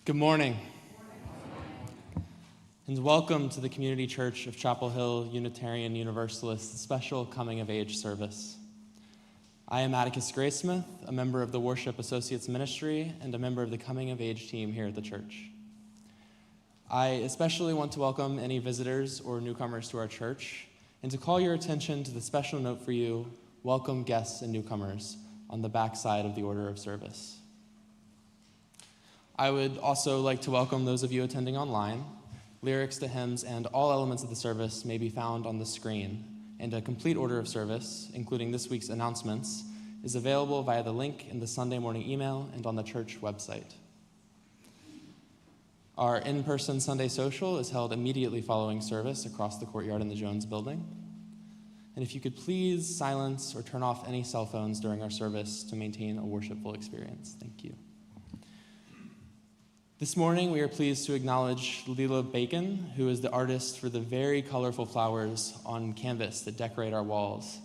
Good morning, and welcome to the Community Church of Chapel Hill Unitarian Universalist special Coming of Age service. I am Atticus Graysmith, a member of the Worship Associates Ministry and a member of the Coming of Age team here at the church. I especially want to welcome any visitors or newcomers to our church and to call your attention to the special note for you, Welcome Guests and Newcomers, on the back side of the order of service. I would also like to welcome those of you attending online. Lyrics to hymns and all elements of the service may be found on the screen, and a complete order of service, including this week's announcements, is available via the link in the Sunday morning email and on the church website. Our in-person Sunday social is held immediately following service across the courtyard in the Jones building. And if you could please silence or turn off any cell phones during our service to maintain a worshipful experience. Thank you. This morning, we are pleased to acknowledge Leela Bacon, who is the artist for the very colorful flowers on canvas that decorate our walls.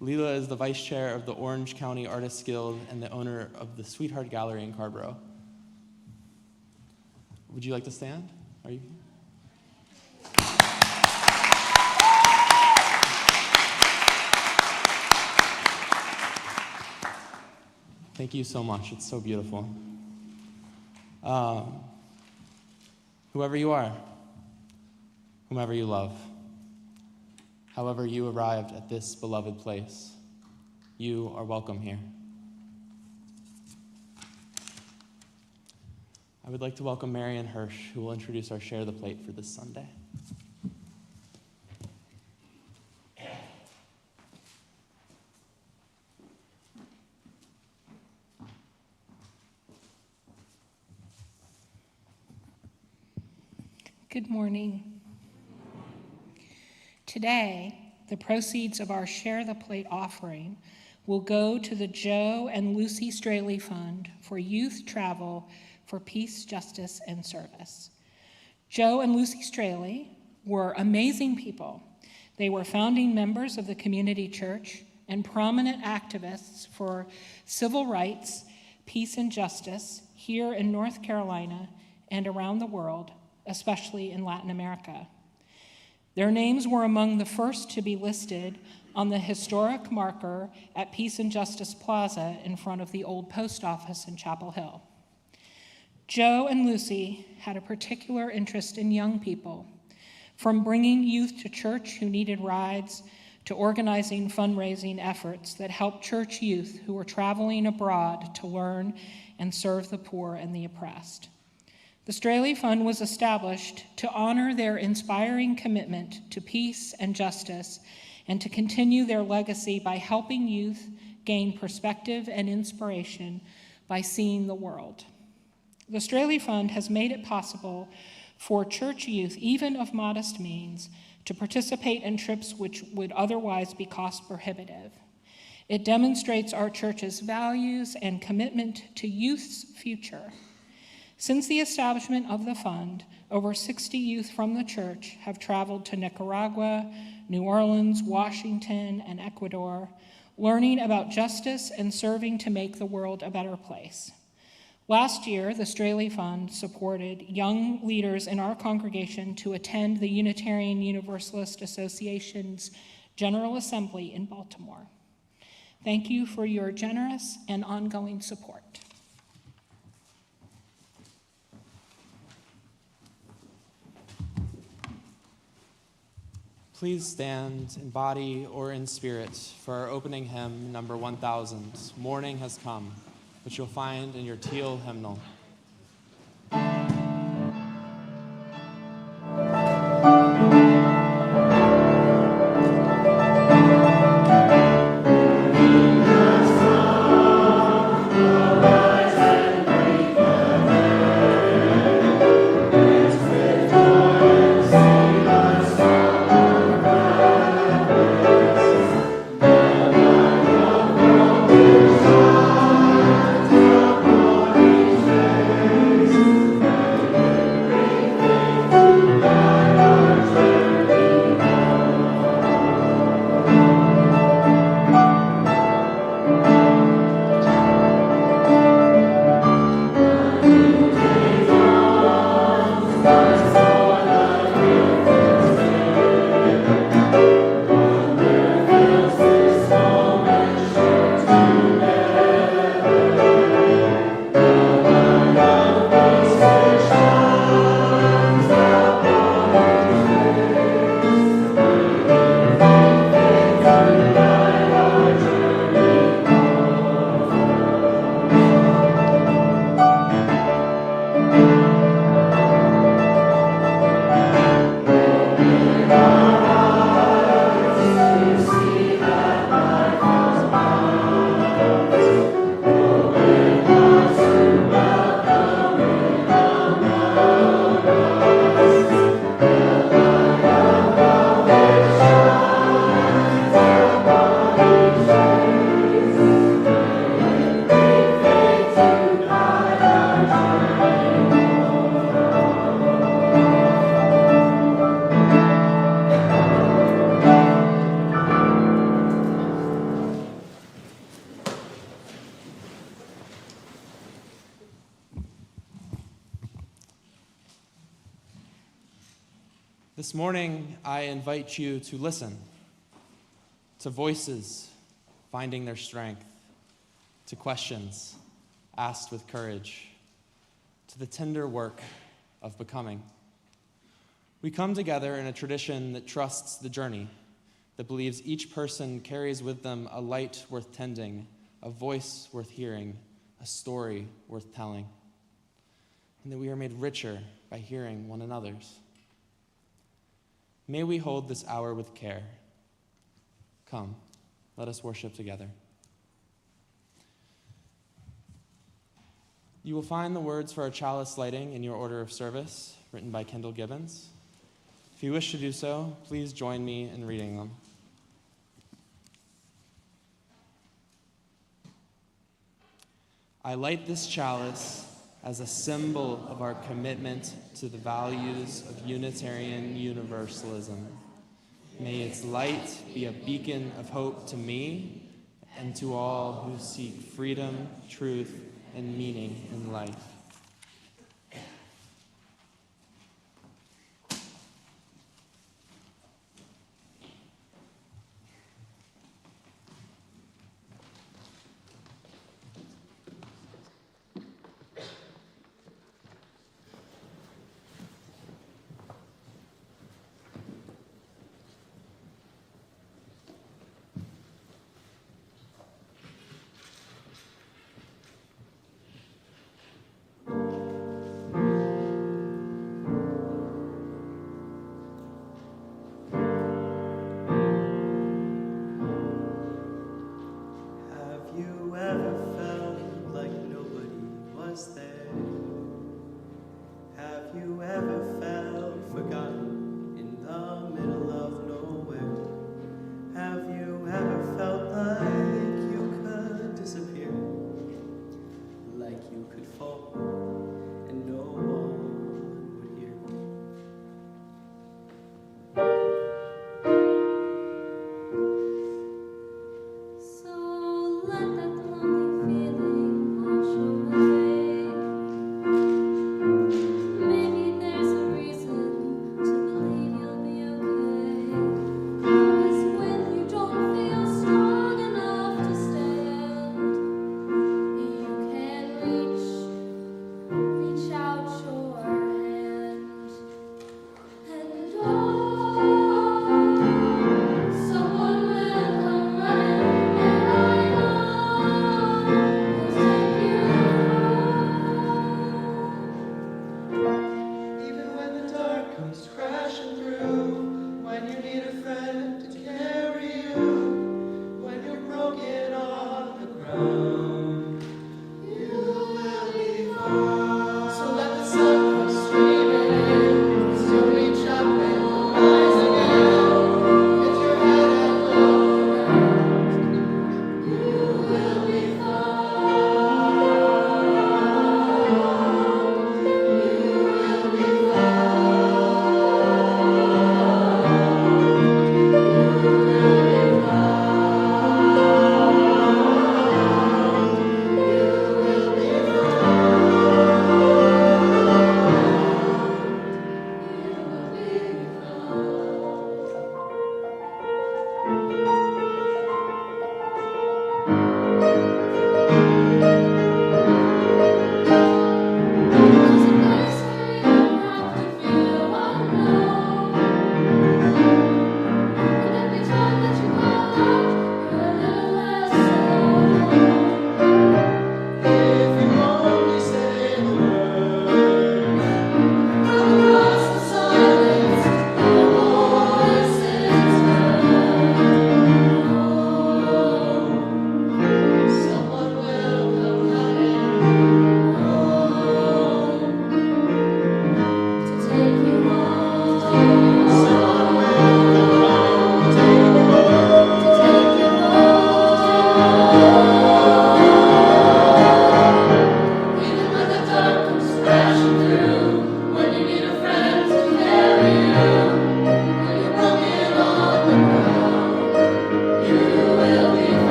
Leela is the vice chair of the Orange County Artists Guild and the owner of the Sweetheart Gallery in Carborough. Would you like to stand? Are you? Thank you so much. It's so beautiful. Whoever you are, whomever you love, however you arrived at this beloved place, you are welcome here. I would like to welcome Marian Hirsch, who will introduce our Share the Plate for this Sunday. Good morning. Today, the proceeds of our Share the Plate offering will go to the Joe and Lucy Straley Fund for youth travel for peace, justice, and service. Joe and Lucy Straley were amazing people. They were founding members of the community church and prominent activists for civil rights, peace, and justice here in North Carolina and around the world, especially in Latin America. Their names were among the first to be listed on the historic marker at Peace and Justice Plaza in front of the old post office in Chapel Hill. Joe and Lucy had a particular interest in young people, from bringing youth to church who needed rides to organizing fundraising efforts that helped church youth who were traveling abroad to learn and serve the poor and the oppressed. The Straley Fund was established to honor their inspiring commitment to peace and justice and to continue their legacy by helping youth gain perspective and inspiration by seeing the world. The Straley Fund has made it possible for church youth, even of modest means, to participate in trips which would otherwise be cost prohibitive. It demonstrates our church's values and commitment to youth's future. Since the establishment of the fund, over 60 youth from the church have traveled to Nicaragua, New Orleans, Washington, and Ecuador, learning about justice and serving to make the world a better place. Last year, the Straley Fund supported young leaders in our congregation to attend the Unitarian Universalist Association's General Assembly in Baltimore. Thank you for your generous and ongoing support. Please stand in body or in spirit for our opening hymn, number 1000, Morning Has Come, which you'll find in your teal hymnal. Yeah. This morning, I invite you to listen to voices finding their strength, to questions asked with courage, to the tender work of becoming. We come together in a tradition that trusts the journey, that believes each person carries with them a light worth tending, a voice worth hearing, a story worth telling, and that we are made richer by hearing one another's. May we hold this hour with care. Come, let us worship together. You will find the words for our chalice lighting in your order of service, written by Kendall Gibbons. If you wish to do so, please join me in reading them. I light this chalice as a symbol of our commitment to the values of Unitarian Universalism. May its light be a beacon of hope to me and to all who seek freedom, truth, and meaning in life.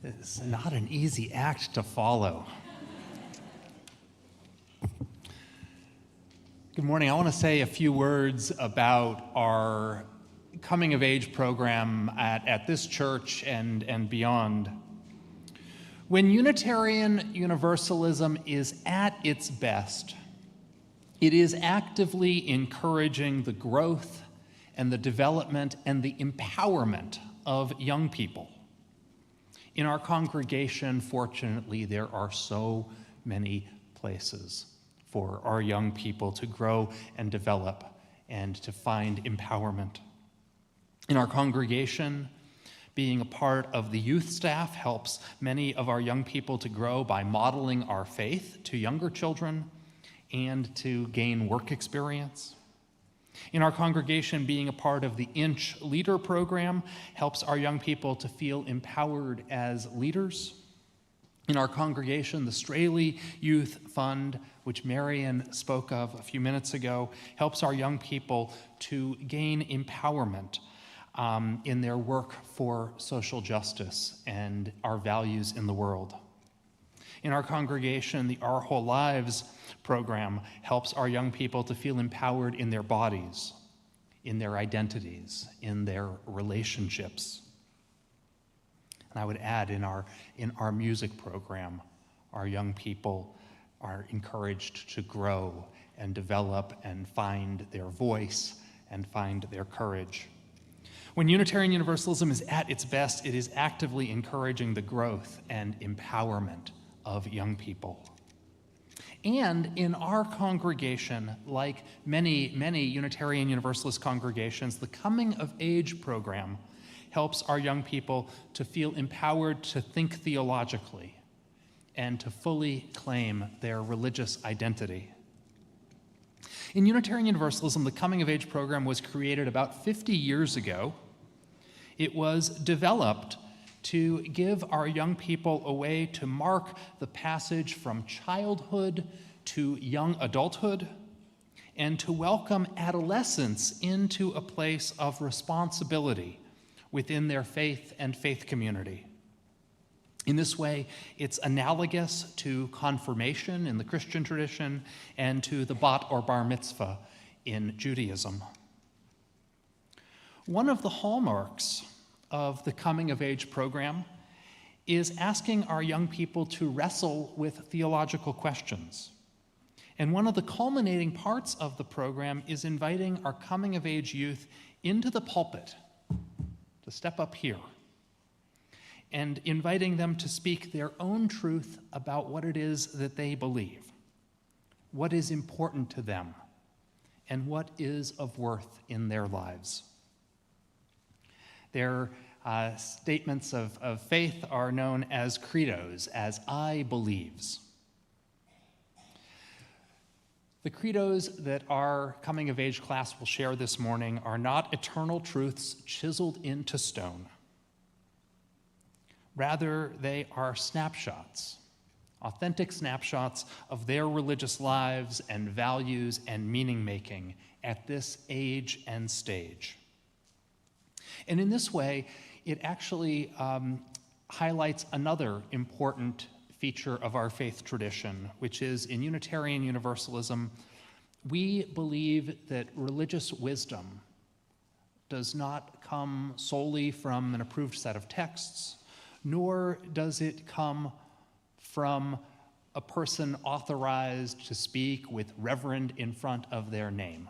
It's not an easy act to follow. Good morning. I want to say a few words about our coming of age program at this church and beyond. When Unitarian Universalism is at its best, it is actively encouraging the growth and the development and the empowerment of young people. In our congregation, fortunately, there are so many places for our young people to grow and develop and to find empowerment. In our congregation, being a part of the youth staff helps many of our young people to grow by modeling our faith to younger children and to gain work experience. In our congregation, being a part of the Inch Leader program helps our young people to feel empowered as leaders. In our congregation, the Straley Youth Fund, which Marion spoke of a few minutes ago, helps our young people to gain empowerment in their work for social justice and our values in the world. In our congregation, the Our Whole Lives program helps our young people to feel empowered in their bodies, in their identities, in their relationships. And I would add, in our music program, our young people are encouraged to grow and develop and find their voice and find their courage. When Unitarian Universalism is at its best, it is actively encouraging the growth and empowerment of young people. And in our congregation, like many Unitarian Universalist congregations, the Coming of Age program helps our young people to feel empowered to think theologically and to fully claim their religious identity. In Unitarian Universalism, the Coming of Age program was created about 50 years ago. It was developed to give our young people a way to mark the passage from childhood to young adulthood and to welcome adolescents into a place of responsibility within their faith and faith community. In this way, it's analogous to confirmation in the Christian tradition and to the bat or bar mitzvah in Judaism. One of the hallmarks of the Coming of Age program is asking our young people to wrestle with theological questions. And one of the culminating parts of the program is inviting our coming of age youth into the pulpit, to step up here, and inviting them to speak their own truth about what it is that they believe, what is important to them, and what is of worth in their lives. Their statements of faith are known as credos, as I believes. The credos that our coming of age class will share this morning are not eternal truths chiseled into stone. Rather, they are snapshots, authentic snapshots of their religious lives and values and meaning making at this age and stage. And in this way, it actually highlights another important feature of our faith tradition, which is in Unitarian Universalism, we believe that religious wisdom does not come solely from an approved set of texts, nor does it come from a person authorized to speak with reverend in front of their name.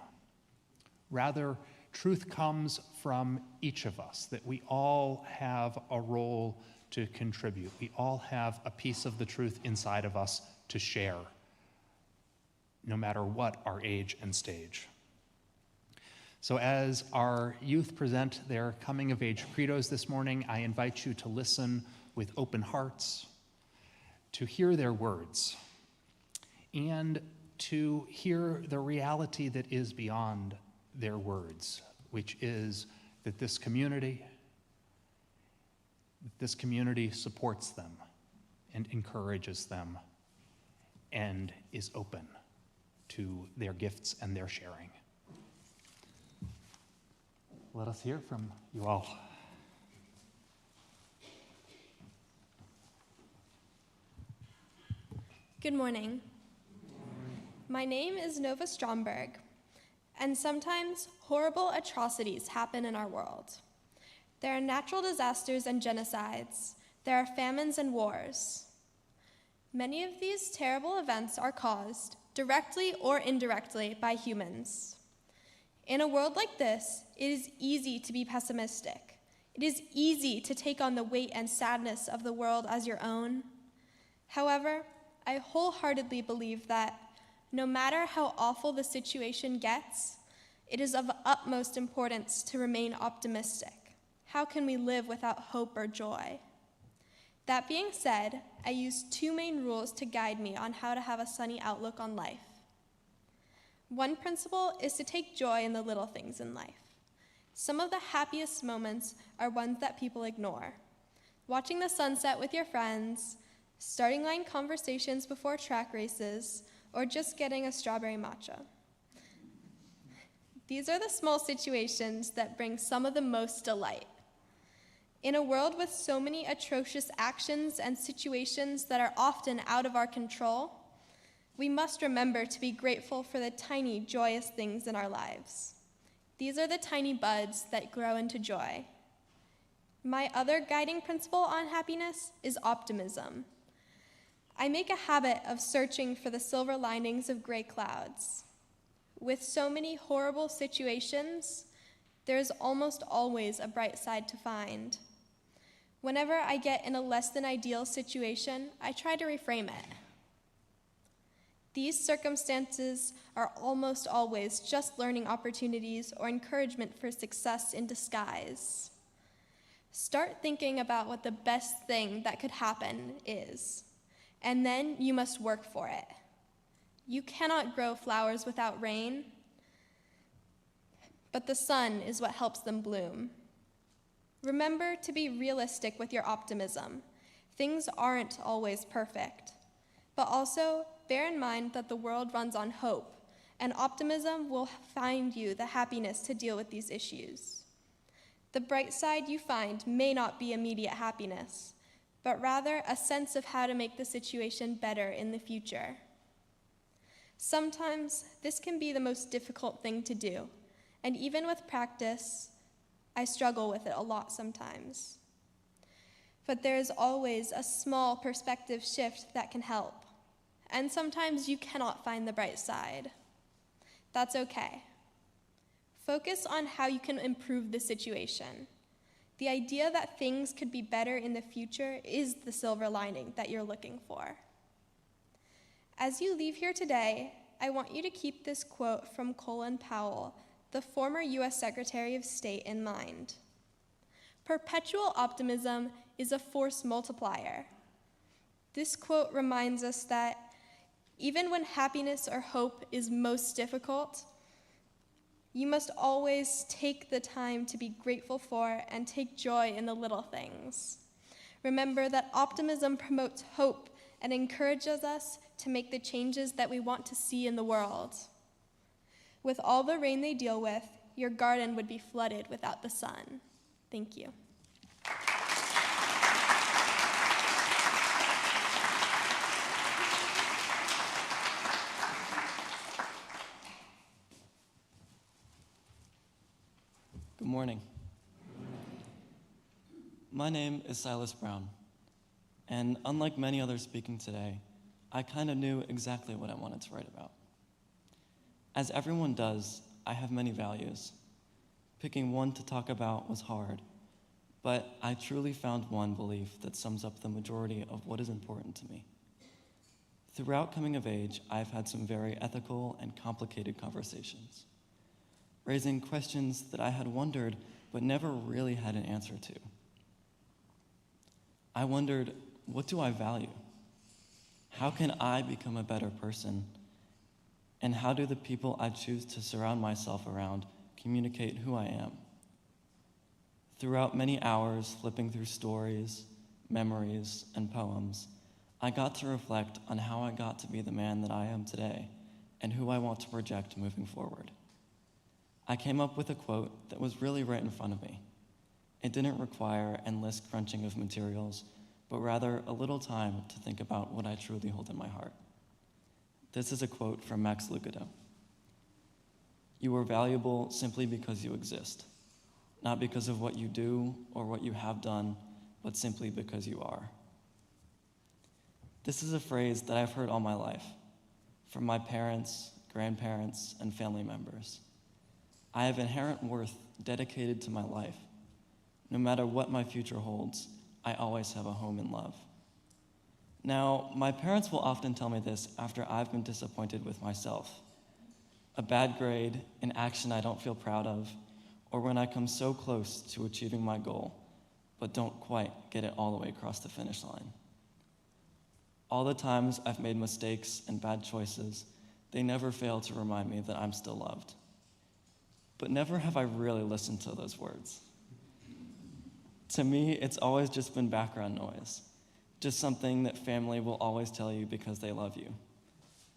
Rather, truth comes from each of us, that we all have a role to contribute. We all have a piece of the truth inside of us to share, no matter what our age and stage. So as our youth present their coming of age credos this morning, I invite you to listen with open hearts, to hear their words, and to hear the reality that is beyond their words, which is that this community supports them and encourages them and is open to their gifts and their sharing. Let us hear from you all. Good morning. My name is Nova Stromberg, and sometimes horrible atrocities happen in our world. There are natural disasters and genocides. There are famines and wars. Many of these terrible events are caused, directly or indirectly, by humans. In a world like this, it is easy to be pessimistic. It is easy to take on the weight and sadness of the world as your own. However, I wholeheartedly believe that no matter how awful the situation gets, it is of utmost importance to remain optimistic. How can we live without hope or joy? That being said, I use two main rules to guide me on how to have a sunny outlook on life. One principle is to take joy in the little things in life. Some of the happiest moments are ones that people ignore. Watching the sunset with your friends, starting line conversations before track races, or just getting a strawberry matcha. These are the small situations that bring some of the most delight. In a world with so many atrocious actions and situations that are often out of our control, we must remember to be grateful for the tiny, joyous things in our lives. These are the tiny buds that grow into joy. My other guiding principle on happiness is optimism. I make a habit of searching for the silver linings of gray clouds. With so many horrible situations, there is almost always a bright side to find. Whenever I get in a less than ideal situation, I try to reframe it. These circumstances are almost always just learning opportunities or encouragement for success in disguise. Start thinking about what the best thing that could happen is, and then you must work for it. You cannot grow flowers without rain, but the sun is what helps them bloom. Remember to be realistic with your optimism. Things aren't always perfect, but also bear in mind that the world runs on hope, and optimism will find you the happiness to deal with these issues. The bright side you find may not be immediate happiness, but rather a sense of how to make the situation better in the future. Sometimes this can be the most difficult thing to do, and even with practice, I struggle with it a lot sometimes. But there is always a small perspective shift that can help, and sometimes you cannot find the bright side. That's okay. Focus on how you can improve the situation. The idea that things could be better in the future is the silver lining that you're looking for. As you leave here today, I want you to keep this quote from Colin Powell, the former U.S. Secretary of State, in mind. Perpetual optimism is a force multiplier. This quote reminds us that Even when happiness or hope is most difficult, you must always take the time to be grateful for and take joy in the little things. Remember that optimism promotes hope and encourages us to make the changes that we want to see in the world. With all the rain they deal with, your garden would be flooded without the sun. Thank you. Good morning. My name is Silas Brown, and unlike many others speaking today, I kind of knew exactly what I wanted to write about. As everyone does, I have many values. Picking one to talk about was hard, but I truly found one belief that sums up the majority of what is important to me. Throughout coming of age, I've had some very ethical and complicated conversations, raising questions that I had wondered but never really had an answer to. I wondered, what do I value? How can I become a better person? And how do the people I choose to surround myself around communicate who I am? Throughout many hours flipping through stories, memories, and poems, I got to reflect on how I got to be the man that I am today and who I want to project moving forward. I came up with a quote that was really right in front of me. It didn't require endless crunching of materials, but rather a little time to think about what I truly hold in my heart. This is a quote from Max Lucado. "You are valuable simply because you exist, not because of what you do or what you have done, but simply because you are." This is a phrase that I've heard all my life, from my parents, grandparents, and family members. I have inherent worth dedicated to my life. No matter what my future holds, I always have a home in love. Now, my parents will often tell me this after I've been disappointed with myself. A bad grade, an action I don't feel proud of, or when I come so close to achieving my goal, but don't quite get it all the way across the finish line. All the times I've made mistakes and bad choices, they never fail to remind me that I'm still loved. But never have I really listened to those words. To me, it's always just been background noise, just something that family will always tell you because they love you.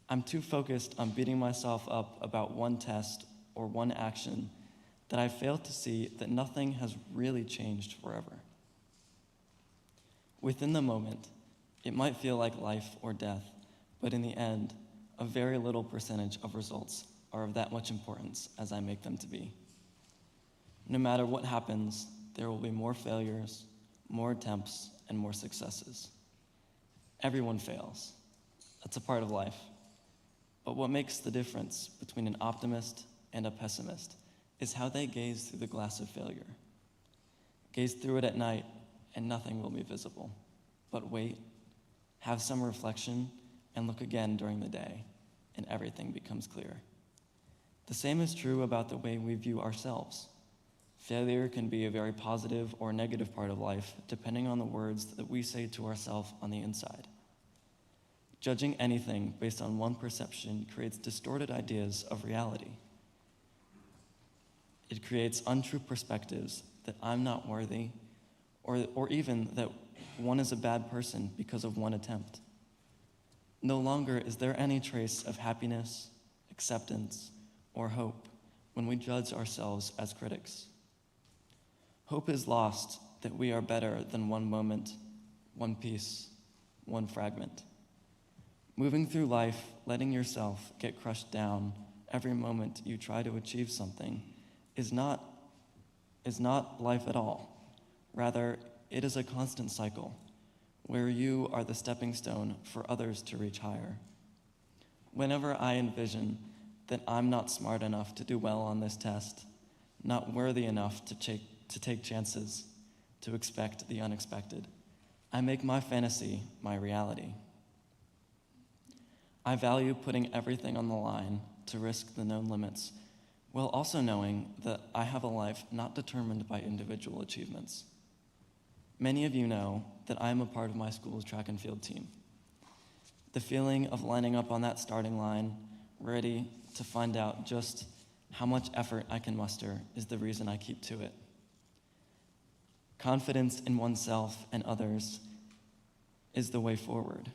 I'm too focused on beating myself up about one test or one action that I fail to see that nothing has really changed forever. Within the moment, it might feel like life or death, but in the end, a very little percentage of results are of that much importance as I make them to be. No matter what happens, there will be more failures, more attempts, and more successes. Everyone fails. That's a part of life. But what makes the difference between an optimist and a pessimist is how they gaze through the glass of failure. Gaze through it at night, and nothing will be visible. But wait, have some reflection, and look again during the day, and everything becomes clear. The same is true about the way we view ourselves. Failure can be a very positive or negative part of life, depending on the words that we say to ourselves on the inside. Judging anything based on one perception creates distorted ideas of reality. It creates untrue perspectives that I'm not worthy, or even that one is a bad person because of one attempt. No longer is there any trace of happiness, acceptance, or hope when we judge ourselves as critics. Hope is lost that we are better than one moment, one piece, one fragment. Moving through life, letting yourself get crushed down every moment you try to achieve something is not life at all. Rather, it is a constant cycle where you are the stepping stone for others to reach higher. Whenever I envision that I'm not smart enough to do well on this test, not worthy enough to take chances, to expect the unexpected, I make my fantasy my reality. I value putting everything on the line to risk the known limits, while also knowing that I have a life not determined by individual achievements. Many of you know that I am a part of my school's track and field team. The feeling of lining up on that starting line, ready to find out just how much effort I can muster, is the reason I keep to it. Confidence in oneself and others is the way forward.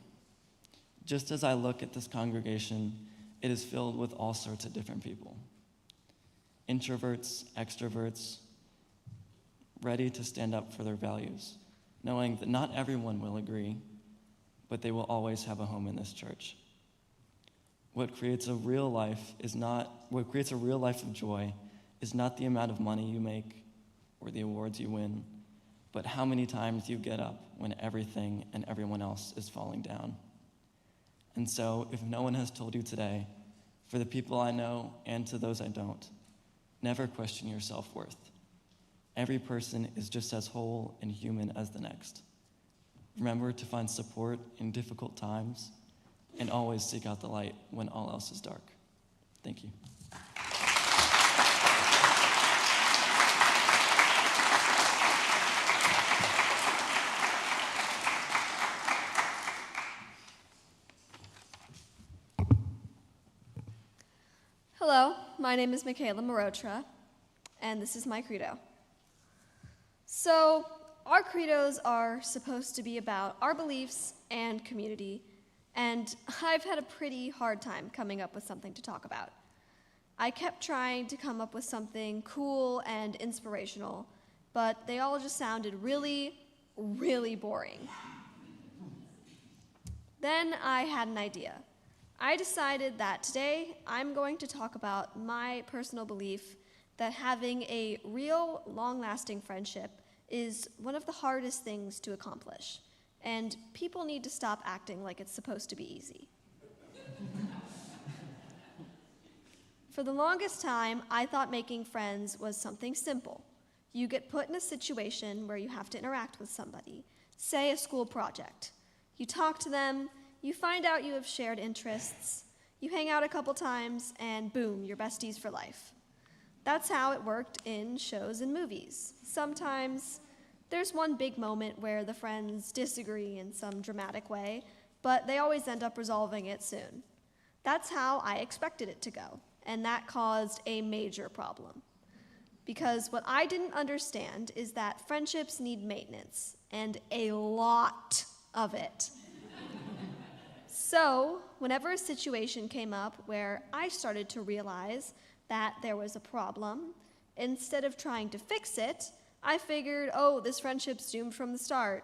Just as I look at this congregation, it is filled with all sorts of different people. Introverts, extroverts, ready to stand up for their values, knowing that not everyone will agree, but they will always have a home in this church. What creates a real life of joy is not the amount of money you make or the awards you win, but how many times you get up when everything and everyone else is falling down. And so, if no one has told you today, for the people I know and to those I don't, never question your self-worth. Every person is just as whole and human as the next. Remember to find support in difficult times, and always seek out the light when all else is dark. Thank you. Hello, my name is Michaela Marotra, and this is my credo. So, our credos are supposed to be about our beliefs and community, and I've had a pretty hard time coming up with something to talk about. I kept trying to come up with something cool and inspirational, but they all just sounded really, really boring. Then I had an idea. I decided that today I'm going to talk about my personal belief that having a real, long-lasting friendship is one of the hardest things to accomplish, and people need to stop acting like it's supposed to be easy. For the longest time, I thought making friends was something simple. You get put in a situation where you have to interact with somebody, say a school project. You talk to them, you find out you have shared interests, you hang out a couple times, and boom, you're besties for life. That's how it worked in shows and movies. Sometimes there's one big moment where the friends disagree in some dramatic way, but they always end up resolving it soon. That's how I expected it to go, and that caused a major problem. Because what I didn't understand is that friendships need maintenance, and a lot of it. So, whenever a situation came up where I started to realize that there was a problem, instead of trying to fix it, I figured, oh, this friendship's doomed from the start.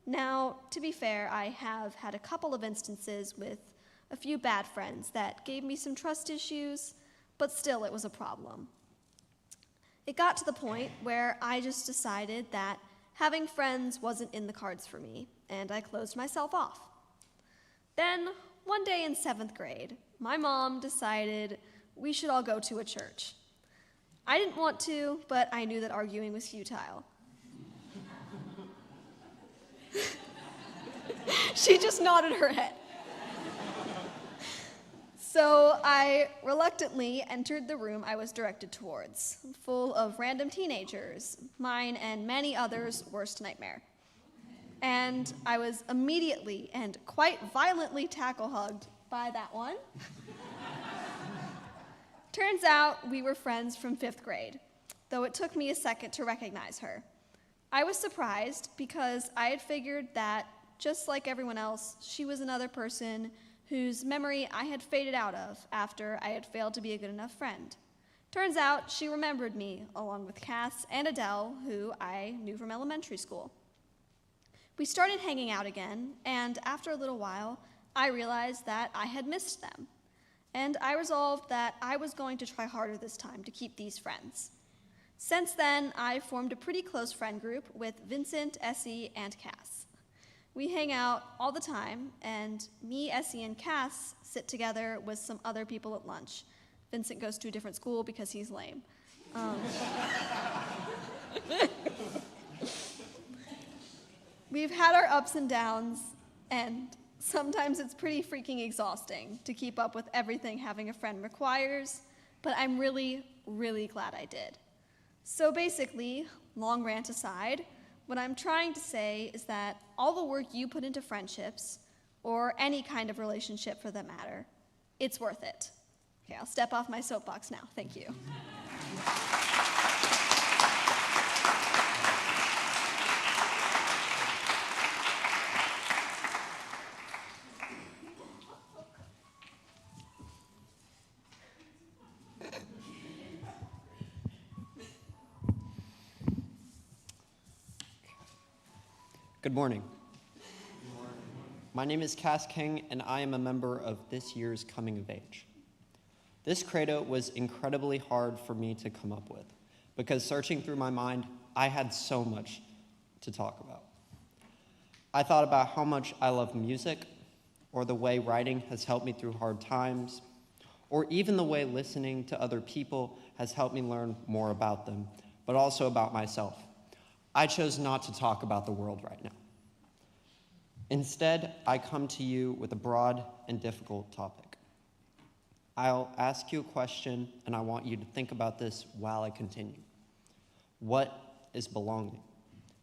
Now, to be fair, I have had a couple of instances with a few bad friends that gave me some trust issues, but still it was a problem. It got to the point where I just decided that having friends wasn't in the cards for me, and I closed myself off. Then, one day in 7th grade, my mom decided we should all go to a church. I didn't want to, but I knew that arguing was futile. She just nodded her head. So I reluctantly entered the room I was directed towards, full of random teenagers, mine and many others' worst nightmare. And I was immediately and quite violently tackle-hugged by that one. Turns out we were friends from 5th grade, though it took me a second to recognize her. I was surprised because I had figured that, just like everyone else, she was another person whose memory I had faded out of after I had failed to be a good enough friend. Turns out she remembered me, along with Cass and Adele, who I knew from elementary school. We started hanging out again, and after a little while, I realized that I had missed them. And I resolved that I was going to try harder this time to keep these friends. Since then, I formed a pretty close friend group with Vincent, Essie, and Cass. We hang out all the time, and me, Essie, and Cass sit together with some other people at lunch. Vincent goes to a different school because he's lame. We've had our ups and downs, and sometimes it's pretty freaking exhausting to keep up with everything having a friend requires, but I'm really, really glad I did. So basically, long rant aside, what I'm trying to say is that all the work you put into friendships, or any kind of relationship for that matter. It's worth it. Okay, I'll step off my soapbox now. Thank you. Good morning. My name is Cass King, and I am a member of this year's Coming of Age. This credo was incredibly hard for me to come up with, because searching through my mind, I had so much to talk about. I thought about how much I love music, or the way writing has helped me through hard times, or even the way listening to other people has helped me learn more about them, but also about myself. I chose not to talk about the world right now. Instead, I come to you with a broad and difficult topic. I'll ask you a question, and I want you to think about this while I continue. What is belonging?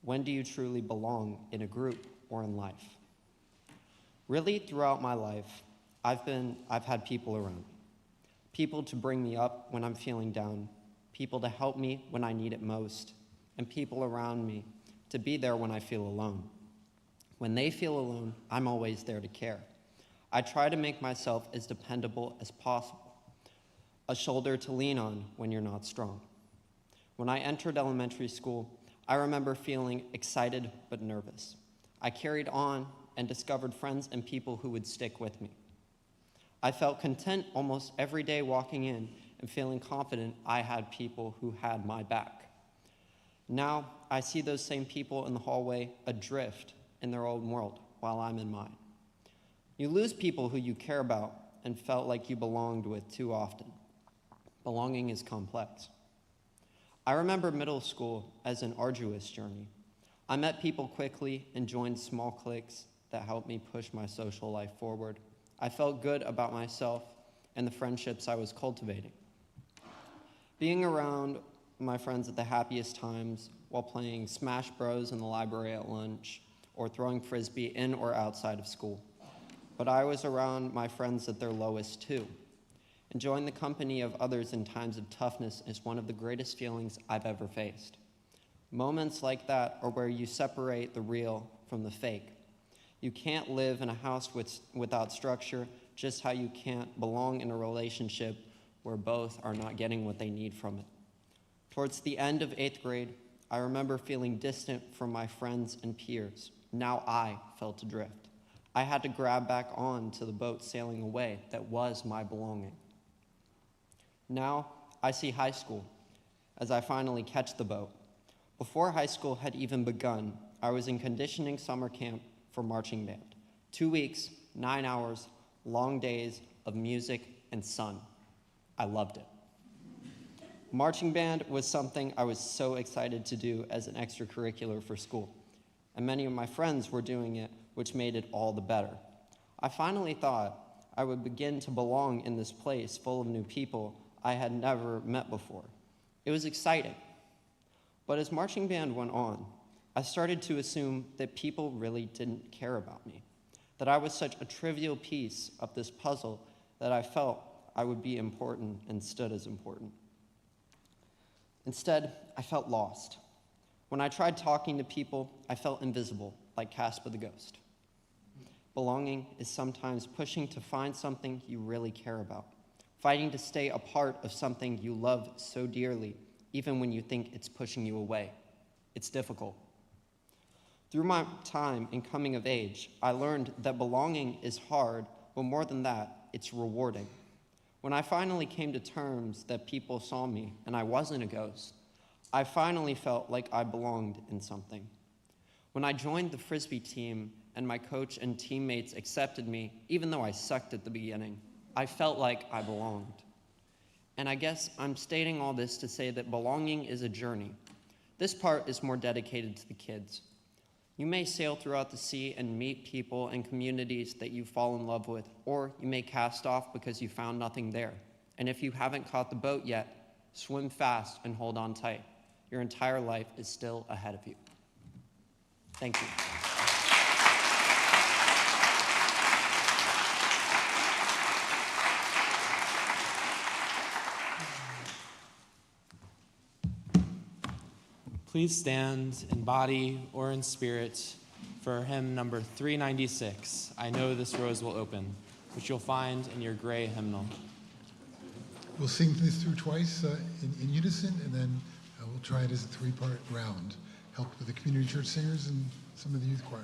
When do you truly belong in a group or in life? Really, throughout my life, I've had people around me. People to bring me up when I'm feeling down, people to help me when I need it most, and people around me to be there when I feel alone. When they feel alone, I'm always there to care. I try to make myself as dependable as possible, a shoulder to lean on when you're not strong. When I entered elementary school, I remember feeling excited but nervous. I carried on and discovered friends and people who would stick with me. I felt content almost every day walking in and feeling confident I had people who had my back. Now, I see those same people in the hallway adrift in their own world while I'm in mine. You lose people who you care about and felt like you belonged with too often. Belonging is complex. I remember middle school as an arduous journey. I met people quickly and joined small cliques that helped me push my social life forward. I felt good about myself and the friendships I was cultivating. Being around my friends at the happiest times while playing Smash Bros in the library at lunch or throwing Frisbee in or outside of school. But I was around my friends at their lowest too. Enjoying the company of others in times of toughness is one of the greatest feelings I've ever faced. Moments like that are where you separate the real from the fake. You can't live in a house without structure, just how you can't belong in a relationship where both are not getting what they need from it. Towards the end of 8th grade, I remember feeling distant from my friends and peers. Now I felt adrift. I had to grab back on to the boat sailing away that was my belonging. Now I see high school as I finally catch the boat. Before high school had even begun, I was in conditioning summer camp for marching band. 2 weeks, 9 hours, long days of music and sun. I loved it. Marching band was something I was so excited to do as an extracurricular for school, and many of my friends were doing it, which made it all the better. I finally thought I would begin to belong in this place full of new people I had never met before. It was exciting. But as marching band went on, I started to assume that people really didn't care about me, that I was such a trivial piece of this puzzle that I felt I would be important and stood as important. Instead, I felt lost. When I tried talking to people, I felt invisible, like Casper the Ghost. Belonging is sometimes pushing to find something you really care about, fighting to stay a part of something you love so dearly, even when you think it's pushing you away. It's difficult. Through my time in coming of age, I learned that belonging is hard, but more than that, it's rewarding. When I finally came to terms that people saw me and I wasn't a ghost, I finally felt like I belonged in something. When I joined the Frisbee team and my coach and teammates accepted me, even though I sucked at the beginning, I felt like I belonged. And I guess I'm stating all this to say that belonging is a journey. This part is more dedicated to the kids. You may sail throughout the sea and meet people and communities that you fall in love with, or you may cast off because you found nothing there. And if you haven't caught the boat yet, swim fast and hold on tight. Your entire life is still ahead of you. Thank you. Please stand in body or in spirit for hymn number 396, I Know This Rose Will Open, which you'll find in your gray hymnal. We'll sing this through twice in unison, and then we'll try it as a three-part round, helped with the community church singers and some of the youth choir.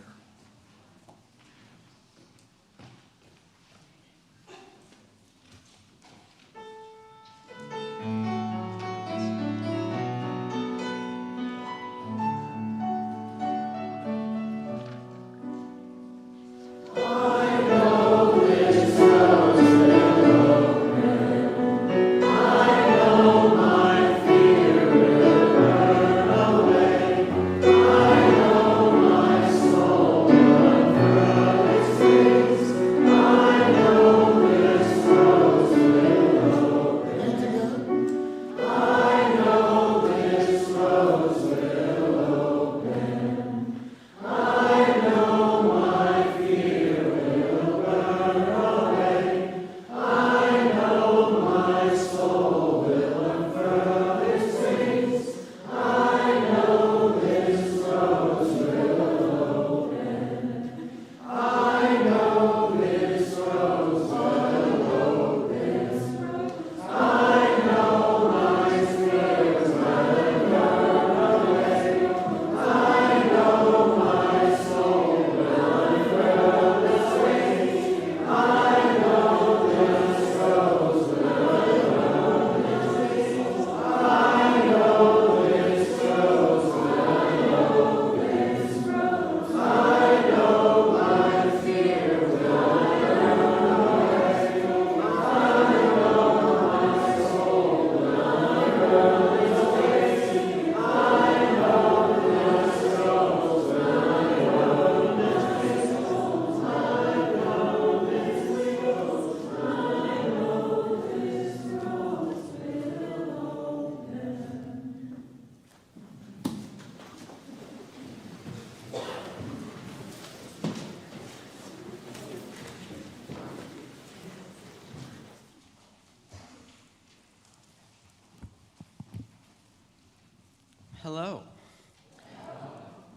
Hello.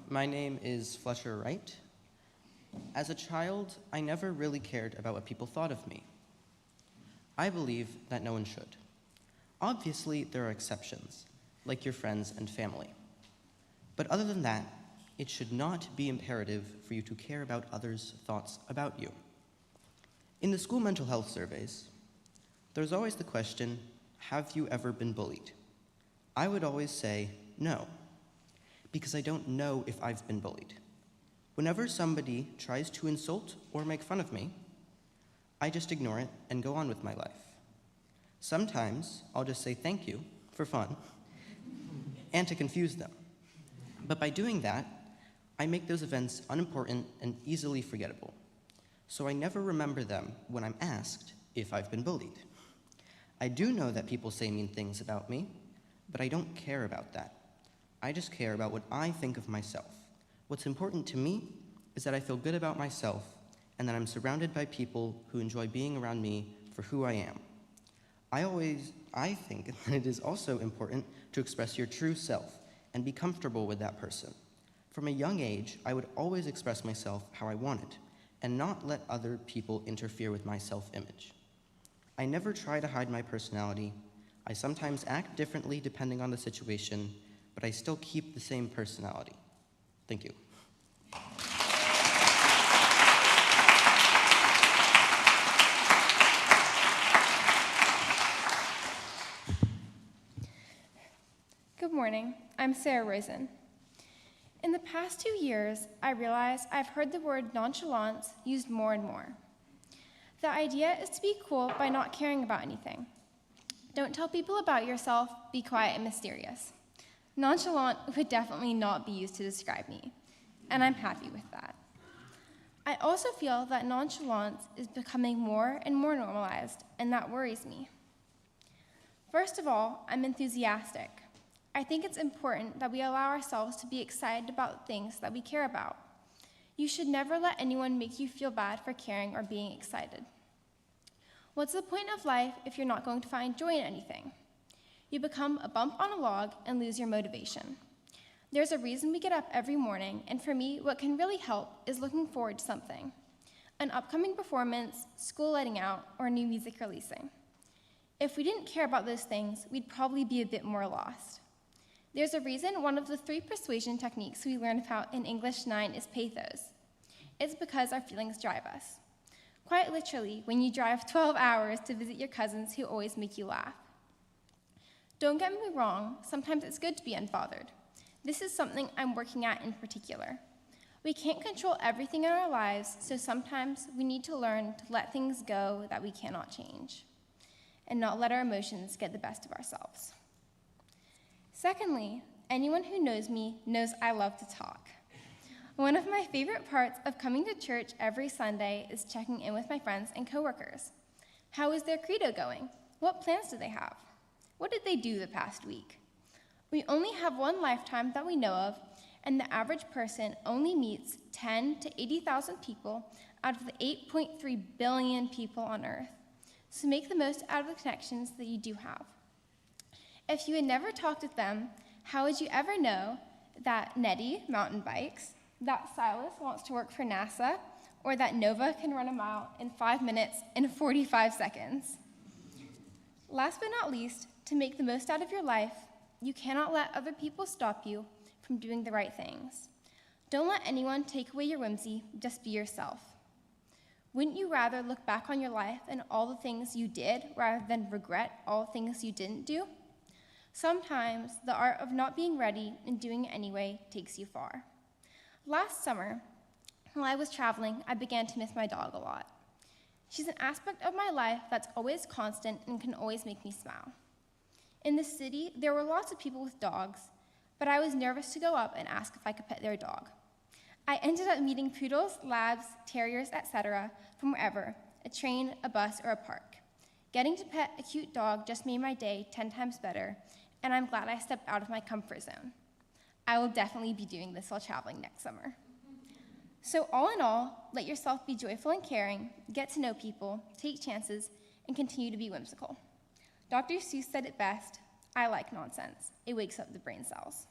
My name is Fletcher Wright. As a child, I never really cared about what people thought of me. I believe that no one should. Obviously, there are exceptions, like your friends and family. But other than that, it should not be imperative for you to care about others' thoughts about you. In the school mental health surveys, there's always the question, have you ever been bullied? I would always say no, because I don't know if I've been bullied. Whenever somebody tries to insult or make fun of me, I just ignore it and go on with my life. Sometimes I'll just say thank you for fun and to confuse them. But by doing that, I make those events unimportant and easily forgettable. So I never remember them when I'm asked if I've been bullied. I do know that people say mean things about me, but I don't care about that. I just care about what I think of myself. What's important to me is that I feel good about myself and that I'm surrounded by people who enjoy being around me for who I am. I think that it is also important to express your true self and be comfortable with that person. From a young age, I would always express myself how I wanted and not let other people interfere with my self-image. I never try to hide my personality. I sometimes act differently depending on the situation, but I still keep the same personality. Thank you. Good morning. I'm Sarah Rosen. In the past 2 years, I realized I've heard the word nonchalance used more and more. The idea is to be cool by not caring about anything. Don't tell people about yourself, be quiet and mysterious. Nonchalant would definitely not be used to describe me, and I'm happy with that. I also feel that nonchalance is becoming more and more normalized, and that worries me. First of all, I'm enthusiastic. I think it's important that we allow ourselves to be excited about things that we care about. You should never let anyone make you feel bad for caring or being excited. What's the point of life if you're not going to find joy in anything? You become a bump on a log and lose your motivation. There's a reason we get up every morning, and for me, what can really help is looking forward to something. An upcoming performance, school letting out, or new music releasing. If we didn't care about those things, we'd probably be a bit more lost. There's a reason one of the 3 persuasion techniques we learn about in English 9 is pathos. It's because our feelings drive us. Quite literally, when you drive 12 hours to visit your cousins who always make you laugh. Don't get me wrong, sometimes it's good to be unbothered. This is something I'm working at in particular. We can't control everything in our lives, so sometimes we need to learn to let things go that we cannot change, and not let our emotions get the best of ourselves. Secondly, anyone who knows me knows I love to talk. One of my favorite parts of coming to church every Sunday is checking in with my friends and coworkers. How is their credo going? What plans do they have? What did they do the past week? We only have one lifetime that we know of, and the average person only meets 10 to 80,000 people out of the 8.3 billion people on Earth. So make the most out of the connections that you do have. If you had never talked with them, how would you ever know that Nettie mountain bikes, that Silas wants to work for NASA, or that Nova can run a mile in 5 minutes and 45 seconds? Last but not least, to make the most out of your life, you cannot let other people stop you from doing the right things. Don't let anyone take away your whimsy, just be yourself. Wouldn't you rather look back on your life and all the things you did rather than regret all the things you didn't do? Sometimes the art of not being ready and doing it anyway takes you far. Last summer, while I was traveling, I began to miss my dog a lot. She's an aspect of my life that's always constant and can always make me smile. In the city, there were lots of people with dogs, but I was nervous to go up and ask if I could pet their dog. I ended up meeting poodles, labs, terriers, etc. from wherever, a train, a bus, or a park. Getting to pet a cute dog just made my day 10 times better, and I'm glad I stepped out of my comfort zone. I will definitely be doing this while traveling next summer. So all in all, let yourself be joyful and caring, get to know people, take chances, and continue to be whimsical. Dr. Seuss said it best, I like nonsense. It wakes up the brain cells.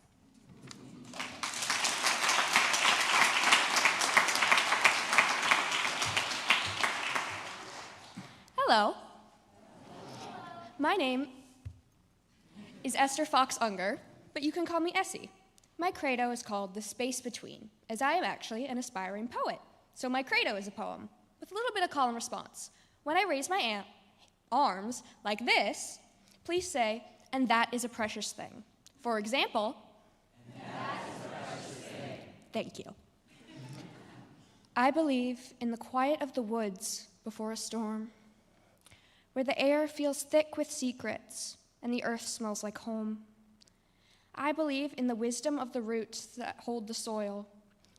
Hello. My name is Esther Fox Unger, but you can call me Essie. My credo is called The Space Between, as I am actually an aspiring poet. So my credo is a poem, with a little bit of call and response. When I raise my arms like this, please say, and that is a precious thing. For example, and that is a precious thing. Thank you. I believe in the quiet of the woods before a storm, where the air feels thick with secrets and the earth smells like home. I believe in the wisdom of the roots that hold the soil,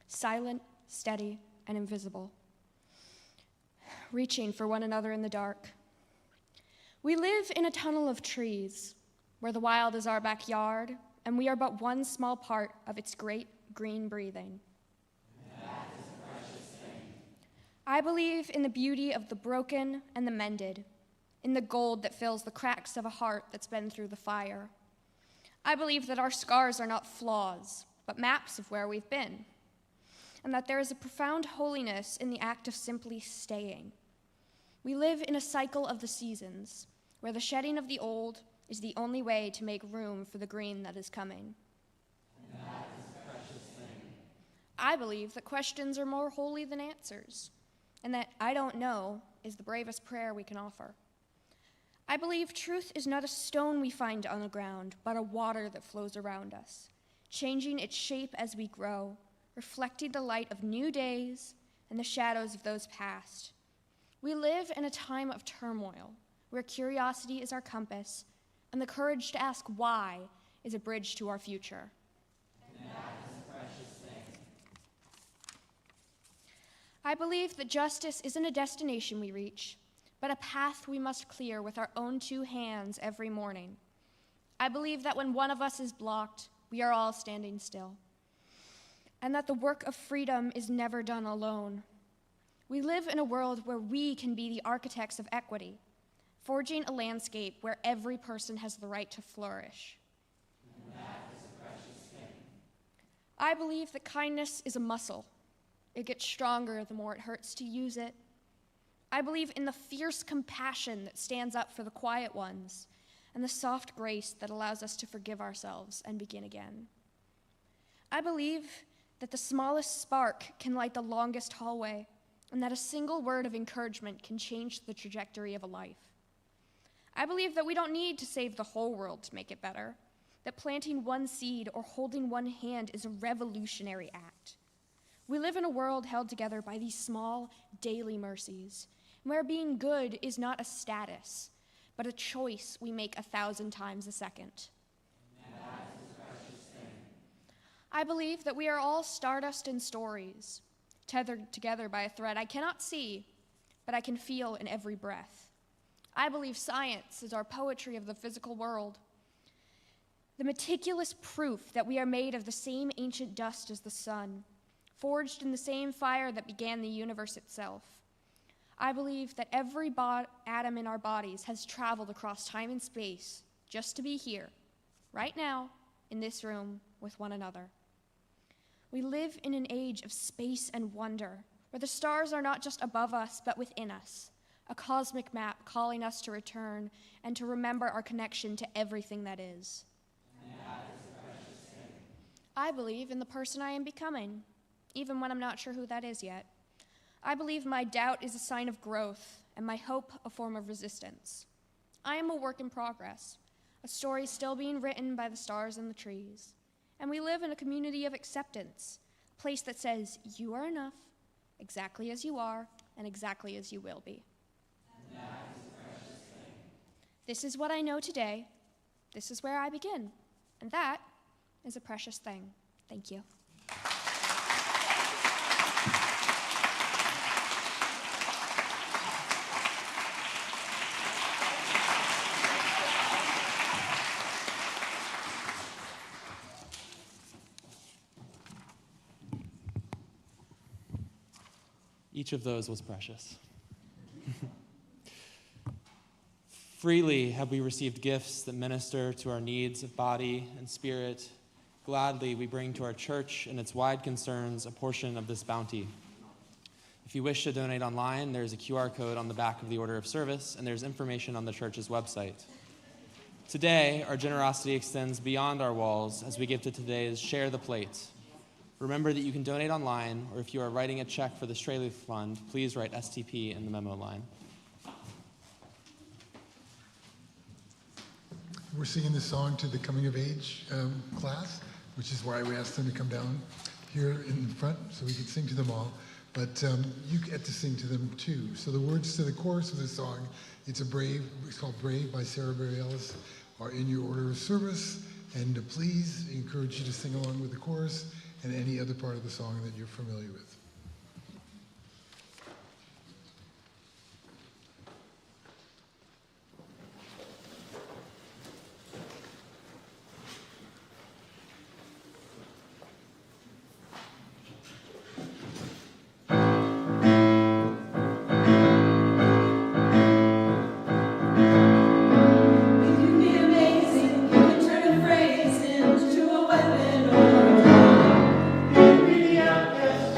silent, steady, and invisible, reaching for one another in the dark. We live in a tunnel of trees, where the wild is our backyard, and we are but one small part of its great green breathing. And that is a precious thing. I believe in the beauty of the broken and the mended, in the gold that fills the cracks of a heart that's been through the fire. I believe that our scars are not flaws, but maps of where we've been, and that there is a profound holiness in the act of simply staying. We live in a cycle of the seasons, where the shedding of the old is the only way to make room for the green that is coming. And that is a precious thing. I believe that questions are more holy than answers, and that I don't know is the bravest prayer we can offer. I believe truth is not a stone we find on the ground, but a water that flows around us, changing its shape as we grow, reflecting the light of new days and the shadows of those past. We live in a time of turmoil, where curiosity is our compass, and the courage to ask why is a bridge to our future. And that is a precious thing. I believe that justice isn't a destination we reach, but a path we must clear with our own 2 hands every morning. I believe that when one of us is blocked, we are all standing still, and that the work of freedom is never done alone. We live in a world where we can be the architects of equity, forging a landscape where every person has the right to flourish. And that is a precious thing. I believe that kindness is a muscle. It gets stronger the more it hurts to use it. I believe in the fierce compassion that stands up for the quiet ones, and the soft grace that allows us to forgive ourselves and begin again. I believe that the smallest spark can light the longest hallway, and that a single word of encouragement can change the trajectory of a life. I believe that we don't need to save the whole world to make it better, that planting one seed or holding one hand is a revolutionary act. We live in a world held together by these small, daily mercies, where being good is not a status, but a choice we make 1,000 times a second. I believe that we are all stardust and stories, tethered together by a thread I cannot see, but I can feel in every breath. I believe science is our poetry of the physical world, the meticulous proof that we are made of the same ancient dust as the sun, forged in the same fire that began the universe itself. I believe that every atom in our bodies has traveled across time and space just to be here, right now, in this room, with one another. We live in an age of space and wonder, where the stars are not just above us, but within us, a cosmic map calling us to return and to remember our connection to everything that is. I believe in the person I am becoming, even when I'm not sure who that is yet. I believe my doubt is a sign of growth, and my hope a form of resistance. I am a work in progress, a story still being written by the stars and the trees. And we live in a community of acceptance, a place that says, you are enough, exactly as you are, and exactly as you will be. And that is a precious thing. This is what I know today. This is where I begin. And that is a precious thing. Thank you. Each of those was precious. Freely have we received gifts that minister to our needs of body and spirit. Gladly we bring to our church and its wide concerns a portion of this bounty. If you wish to donate online, there's a QR code on the back of the order of service, and there's information on the church's website. Today, our generosity extends beyond our walls as we give to today's Share the Plate. Remember that you can donate online, or if you are writing a check for the Straley Fund, please write STP in the memo line. We're singing this song to the coming of age class, which is why we asked them to come down here in front so we could sing to them all. But you get to sing to them too. So the words to the chorus of this song, it's called Brave by Sarah Barry Ellis, are in your order of service. And please encourage you to sing along with the chorus and any other part of the song that you're familiar with. Yes,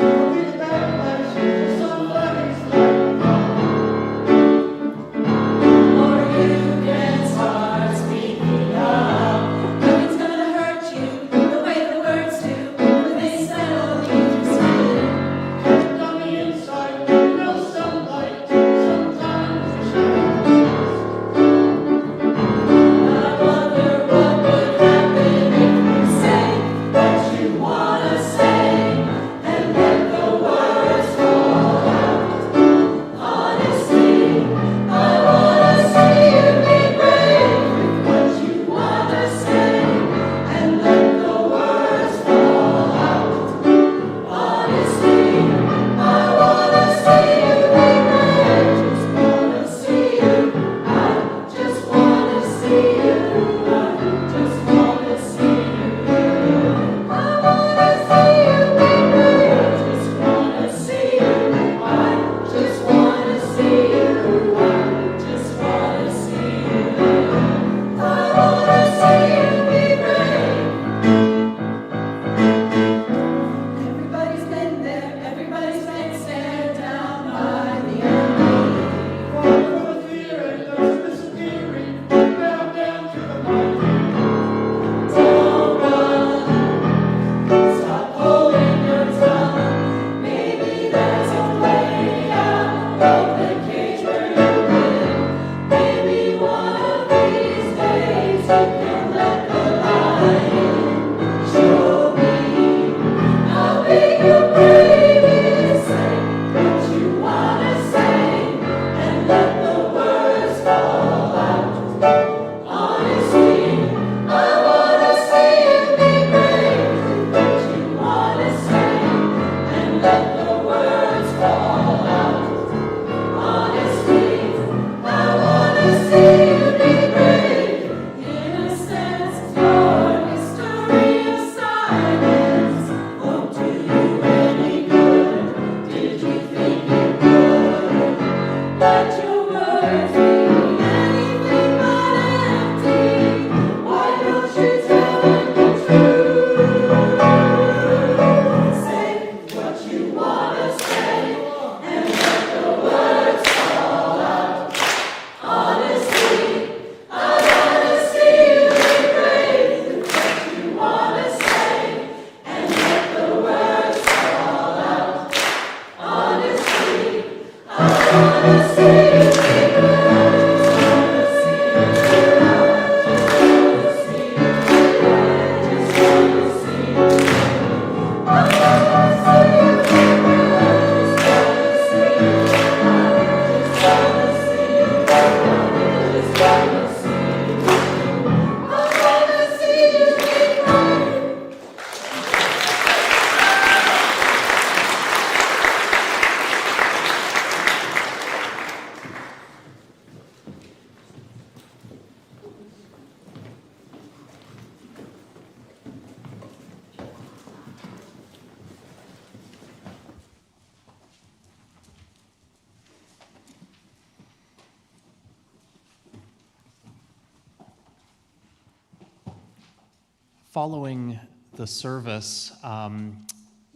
Following the service,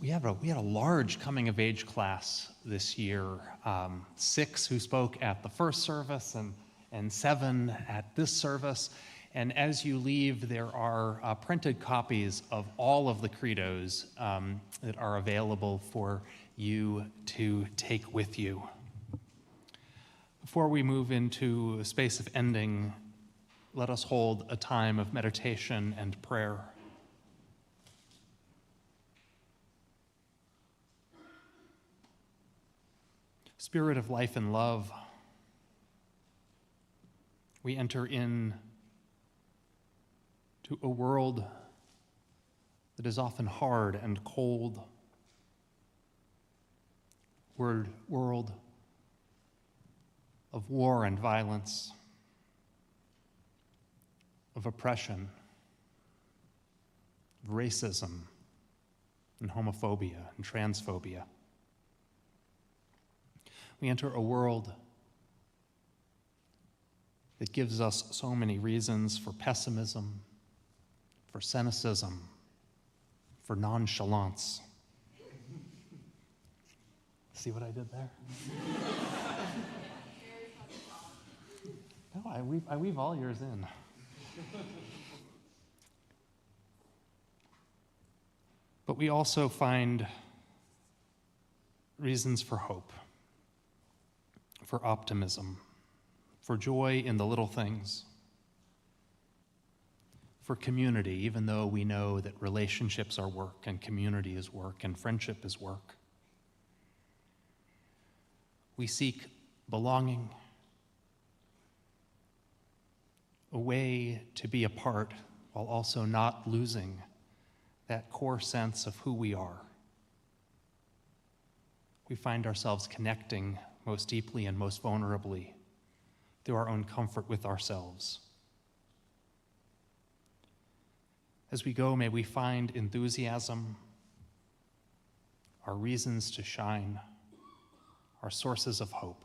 we had a large coming of age class this year. 6 who spoke at the first service and 7 at this service. And as you leave, there are printed copies of all of the credos that are available for you to take with you. Before we move into a space of ending, let us hold a time of meditation and prayer. Spirit of life and love, we enter in to a world that is often hard and cold, world of war and violence, of oppression, of racism and homophobia and transphobia. We enter a world that gives us so many reasons for pessimism, for cynicism, for nonchalance. See what I did there? No, I weave all yours in. But we also find reasons for hope, for optimism, for joy in the little things, for community, even though we know that relationships are work and community is work and friendship is work. We seek belonging, a way to be a part while also not losing that core sense of who we are. We find ourselves connecting most deeply and most vulnerably through our own comfort with ourselves. As we go, may we find enthusiasm, our reasons to shine, our sources of hope,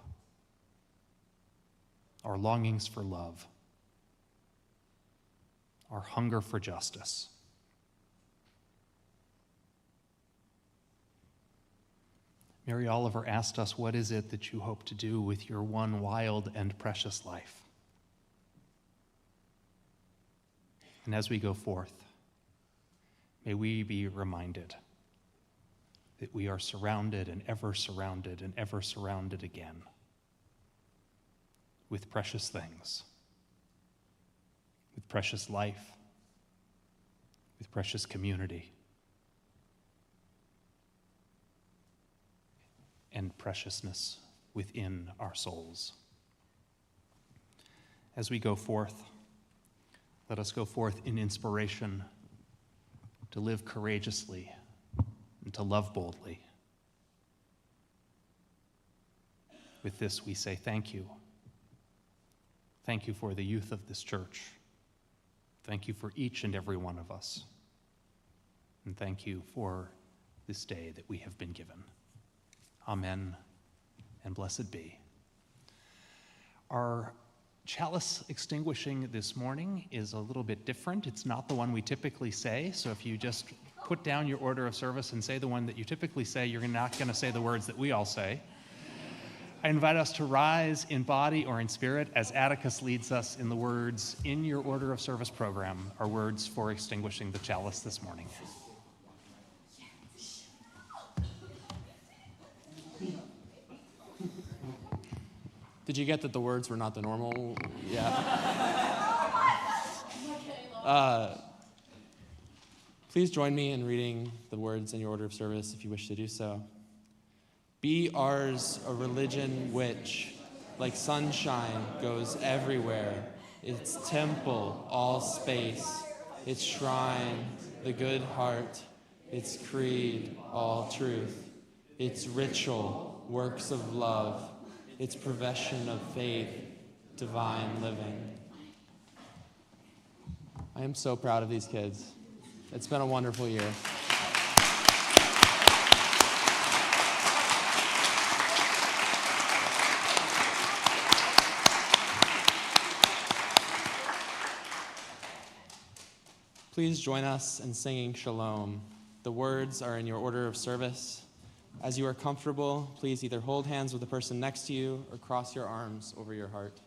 our longings for love, our hunger for justice. Mary Oliver asked us, what is it that you hope to do with your one wild and precious life? And as we go forth, may we be reminded that we are surrounded and ever surrounded again with precious things, with precious life, with precious community, and preciousness within our souls. As we go forth, let us go forth in inspiration to live courageously and to love boldly With this, we say thank you. Thank you for the youth of this church. Thank you for each and every one of us. And thank you for this day that we have been given. Amen, and blessed be. Our chalice extinguishing this morning is a little bit different. It's not the one we typically say, so if you just put down your order of service and say the one that you typically say, you're not going to say the words that we all say. I invite us to rise in body or in spirit as Atticus leads us in the words in your order of service program, our words for extinguishing the chalice this morning. Did you get that the words were not the normal? Yeah. Please join me in reading the words in your order of service if you wish to do so. Be ours a religion which, like sunshine, goes everywhere, its temple, all space, its shrine, the good heart, its creed, all truth, its ritual, works of love, its profession of faith, divine living. I am so proud of these kids. It's been a wonderful year. Please join us in singing Shalom. The words are in your order of service. As you are comfortable, please either hold hands with the person next to you or cross your arms over your heart.